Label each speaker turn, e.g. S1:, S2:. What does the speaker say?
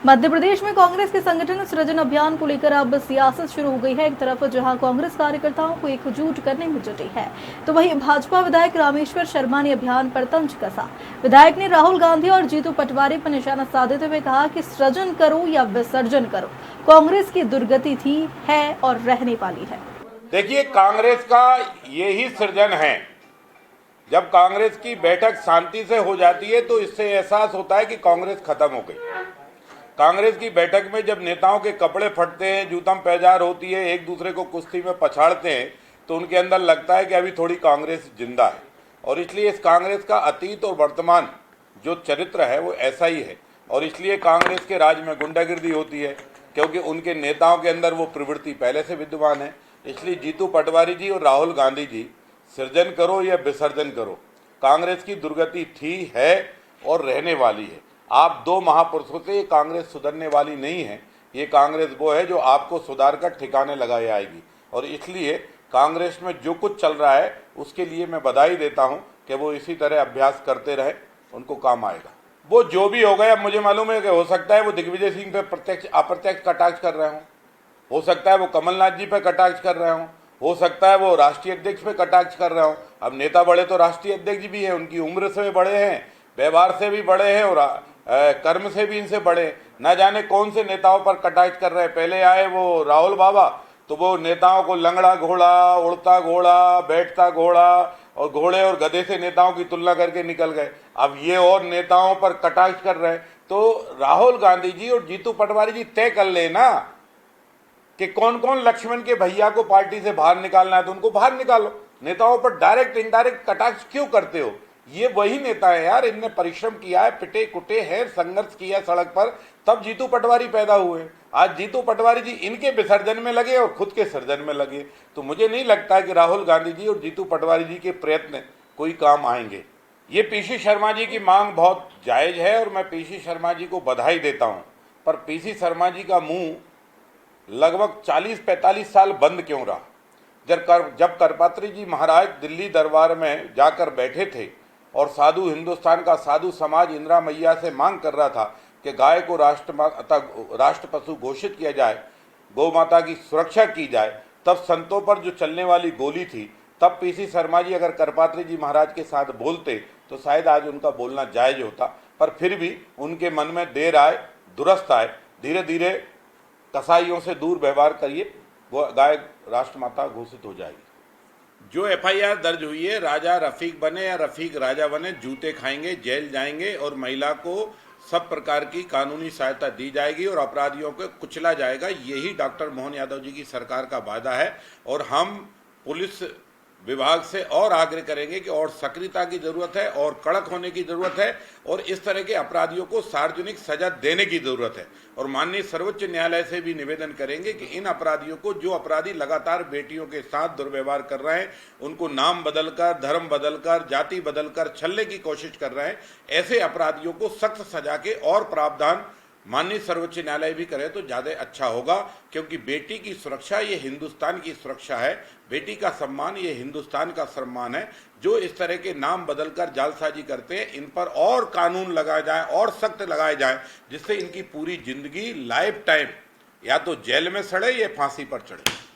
S1: मध्य प्रदेश में कांग्रेस के संगठन सृजन अभियान को लेकर अब सियासत शुरू हो गई है। एक तरफ जहां कांग्रेस कार्यकर्ताओं को एकजुट करने में जुटी है, तो वहीं भाजपा विधायक रामेश्वर शर्मा ने अभियान पर तंज कसा। विधायक ने राहुल गांधी और जीतू पटवारी पर निशाना साधते हुए कहा कि सृजन करो या विसर्जन करो, कांग्रेस की दुर्गति थी, है और रहने वाली है।
S2: देखिए, कांग्रेस का यही सृजन है। जब कांग्रेस की बैठक शांति से हो जाती है तो इससे एहसास होता है कि कांग्रेस खत्म हो गई। कांग्रेस की बैठक में जब नेताओं के कपड़े फटते हैं, जूतम पैजार होती है, एक दूसरे को कुश्ती में पछाड़ते हैं, तो उनके अंदर लगता है कि अभी थोड़ी कांग्रेस जिंदा है। और इसलिए इस कांग्रेस का अतीत और वर्तमान जो चरित्र है वो ऐसा ही है। और इसलिए कांग्रेस के राज में गुंडागिर्दी होती है, क्योंकि उनके नेताओं के अंदर वो प्रवृत्ति पहले से विद्यमान है। इसलिए जीतू पटवारी जी और राहुल गांधी जी, सृजन करो या विसर्जन करो, कांग्रेस की दुर्गति थी, है और रहने वाली है। आप दो महापुरुषों से ये कांग्रेस सुधरने वाली नहीं है। ये कांग्रेस वो है जो आपको सुधार कर ठिकाने लगाए आएगी। और इसलिए कांग्रेस में जो कुछ चल रहा है उसके लिए मैं बधाई देता हूं कि वो इसी तरह अभ्यास करते रहे, उनको काम आएगा। वो जो भी हो गए, अब मुझे मालूम है कि हो सकता है वो दिग्विजय सिंह पे प्रत्यक्ष अप्रत्यक्ष कटाक्ष कर रहे हों, हो सकता है वो कमलनाथ जी पे कटाक्ष कर रहे हों, हो सकता है वो राष्ट्रीय अध्यक्ष पे कटाक्ष कर रहे हों। अब नेता बड़े तो राष्ट्रीय अध्यक्ष भी हैं, उनकी उम्र से बड़े हैं, व्यवहार से भी बड़े हैं और कर्म से भी इनसे बड़े। न जाने कौन से नेताओं पर कटाक्ष कर रहे हैं। पहले आए वो राहुल बाबा, तो वो नेताओं को लंगड़ा घोड़ा, उड़ता घोड़ा, बैठता घोड़ा और घोड़े और गधे से नेताओं की तुलना करके निकल गए। अब ये और नेताओं पर कटाक्ष कर रहे हैं। तो राहुल गांधी जी और जीतू पटवारी जी तय कर लेना कि कौन कौन लक्ष्मण के भैया को पार्टी से बाहर निकालना है, तो उनको बाहर निकालो। नेताओं पर डायरेक्ट इनडायरेक्ट कटाक्ष क्यों करते हो? ये वही नेता है यार, इनने परिश्रम किया है, पिटे कुटे हैं, संघर्ष किया सड़क पर, तब जीतू पटवारी पैदा हुए। आज जीतू पटवारी जी इनके विसर्जन में लगे और खुद के सृजन में लगे। तो मुझे नहीं लगता कि राहुल गांधी जी और जीतू पटवारी जी के प्रयत्न कोई काम आएंगे। ये पीसी शर्मा जी की मांग बहुत जायज है और मैं पीसी शर्मा जी को बधाई देता हूँ। पर पीसी शर्मा जी का मुंह लगभग 40-45 साल बंद क्यों रहा? जब करपात्री जी महाराज दिल्ली दरबार में जाकर बैठे थे और साधु हिंदुस्तान का साधु समाज इंदिरा मैया से मांग कर रहा था कि गाय को राष्ट्र पशु घोषित किया जाए, गौ माता की सुरक्षा की जाए, तब संतों पर जो चलने वाली गोली थी, तब पीसी शर्मा जी अगर करपात्री जी महाराज के साथ बोलते तो शायद आज उनका बोलना जायज होता। पर फिर भी उनके मन में देर आए दुरुस्त आए। धीरे धीरे कसाईयों से दूर व्यवहार करिए, वो गाय राष्ट्रमाता घोषित हो जाएगी। जो एफआईआर दर्ज हुई है, राजा रफीक बने या रफीक राजा बने, जूते खाएंगे, जेल जाएंगे और महिला को सब प्रकार की कानूनी सहायता दी जाएगी और अपराधियों को कुचला जाएगा। यही डॉक्टर मोहन यादव जी की सरकार का वादा है। और हम पुलिस विभाग से और आग्रह करेंगे कि और सक्रियता की जरूरत है और कड़क होने की जरूरत है और इस तरह के अपराधियों को सार्वजनिक सजा देने की जरूरत है। और माननीय सर्वोच्च न्यायालय से भी निवेदन करेंगे कि इन अपराधियों को, जो अपराधी लगातार बेटियों के साथ दुर्व्यवहार कर रहे हैं, उनको नाम बदलकर, धर्म बदलकर, जाति बदलकर छलने की कोशिश कर रहे हैं, ऐसे अपराधियों को सख्त सजा के और प्रावधान माननीय सर्वोच्च न्यायालय भी करे तो ज्यादा अच्छा होगा। क्योंकि बेटी की सुरक्षा ये हिंदुस्तान की सुरक्षा है, बेटी का सम्मान ये हिंदुस्तान का सम्मान है। जो इस तरह के नाम बदलकर जालसाजी करते हैं, इन पर और कानून लगाए जाए और सख्त लगाए जाए, जिससे इनकी पूरी जिंदगी लाइफ टाइम या तो जेल में सड़े या फांसी पर चढ़े।